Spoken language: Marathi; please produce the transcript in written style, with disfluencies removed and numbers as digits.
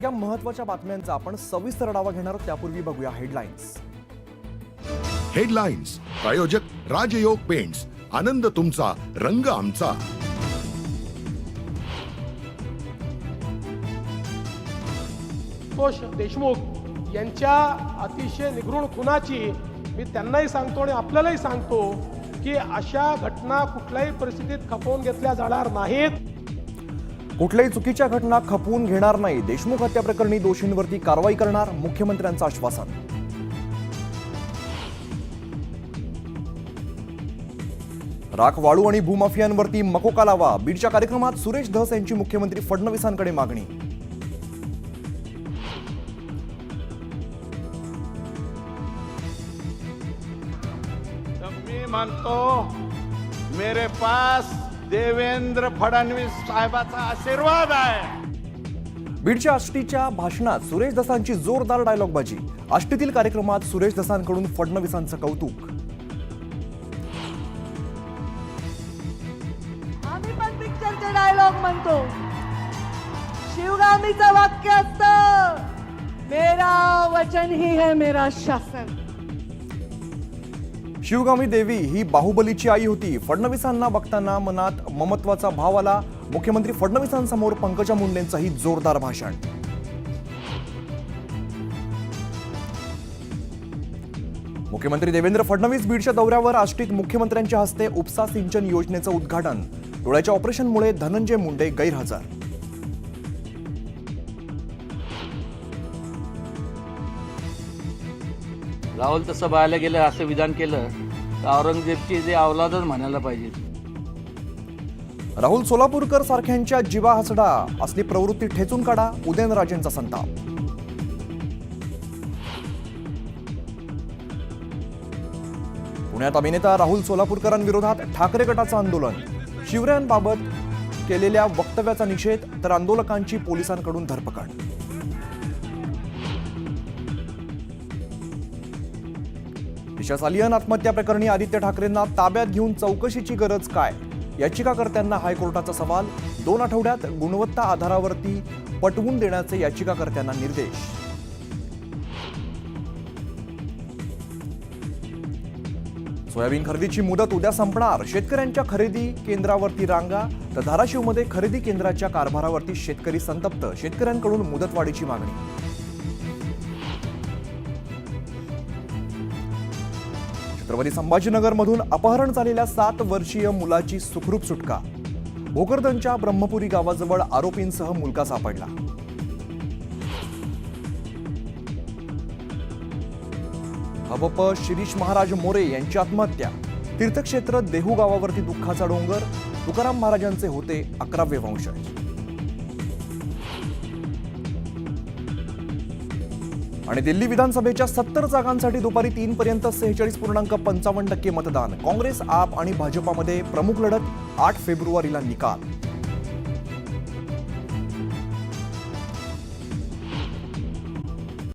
आजच्या महत्त्वाच्या बातम्यांचा आपण सविस्तर आढावा घेणार आहोत. त्यापूर्वी बघूया हेडलाईन्स. हेडलाईन्स प्रायोजक राजयोग पेंट्स. आनंद तुमचा, रंग आमचा. संतोष देशमुख यांच्या अतिशय निगृण खुनाची मी त्यांनाही सांगतो आणि आपल्यालाही सांगतो की अशा घटना कुठल्याही परिस्थितीत खपवून घेतल्या जाणार नाहीत. कुठल्याही चुकीच्या घटना खपवून घेणार नाही. देशमुख हत्या प्रकरणी दोषींवरती कारवाई करणार, मुख्यमंत्र्यांचं आश्वासन. राख, वाळू आणि भूमाफियांवरती मकोका लावा. बीडच्या कार्यक्रमात सुरेश धस यांची मुख्यमंत्री फडणवीसांकडे मागणी. मी मानतो मेरे पास देवेंद्र फडणवीस साहेबाचा आशीर्वाद आहे. बीडच्या आष्टीच्या भाषणात सुरेश धसांची जोरदार डायलॉगबाजी. आष्टीतील कार्यक्रमात सुरेश धसांकडून फडणवीसांचं कौतुक. आम्ही पण पिक्चरचे डायलॉग म्हणतो. शिवगामीचं वाक्य असतं, मेरा वचन ही है मेरा शासन. शिवगामी देवी ही बाहुबलीची आई होती. फडणवीसांना बघताना मनात ममत्वाचा भाव आला. मुख्यमंत्री फडणवीसांसमोर पंकजा मुंडेंचंही जोरदार भाषण. मुख्यमंत्री देवेंद्र फडणवीस बीडच्या दौऱ्यावर. आष्टीत मुख्यमंत्र्यांच्या हस्ते उपसा सिंचन योजनेचं उद्घाटन. डोळ्याच्या ऑपरेशनमुळे धनंजय मुंडे गैरहजर. राहुल तसं बाळायला गेलं असं विधान केलं तर औरंगजेबची जे अवलादच म्हणायला पाहिजे. राहुल सोलापूरकर सारख्यांच्या जीवा हसडा असली प्रवृत्ती ठेचून काढा. उदयनराजेंचा संताप. पुण्यात अभिनेता राहुल सोलापूरकरांविरोधात ठाकरे गटाचं आंदोलन. शिवरायांबाबत केलेल्या वक्तव्याचा निषेध तर आंदोलकांची पोलिसांकडून धरपकड. दिशा सालियन आत्महत्या प्रकरणी आदित्य ठाकरेंना ताब्यात घेऊन चौकशीची गरज काय? याचिकाकर्त्यांना हायकोर्टाचा सवाल. 2 आठवड्यात गुणवत्ता आधारावरती पटवून देण्याचे याचिकाकर्त्यांना निर्देश. सोयाबीन खरेदीची मुदत उद्या संपणार. शेतकऱ्यांच्या खरेदी केंद्रावरती रांगा तर धाराशिवमध्ये खरेदी केंद्राच्या कारभारावरती शेतकरी संतप्त. शेतकऱ्यांकडून मुदतवाढीची मागणी. छत्रपती संभाजीनगरमधून अपहरण झालेल्या 7 वर्षीय मुलाची सुखरूप सुटका. भोकरदनच्या ब्रह्मपुरी गावाजवळ आरोपींसह मुलगा सापडला. हबप शिरीष महाराज मोरे यांची आत्महत्या. तीर्थक्षेत्र देहू गावावरती दुःखाचा डोंगर. तुकाराम महाराजांचे होते 11वे वंशज. आणि दिल्ली विधानसभेच्या 70 जागांसाठी दुपारी 3 पर्यंत 46.55% मतदान. काँग्रेस, आप आणि भाजपामध्ये प्रमुख लढत. 8 फेब्रुवारीला निकाल.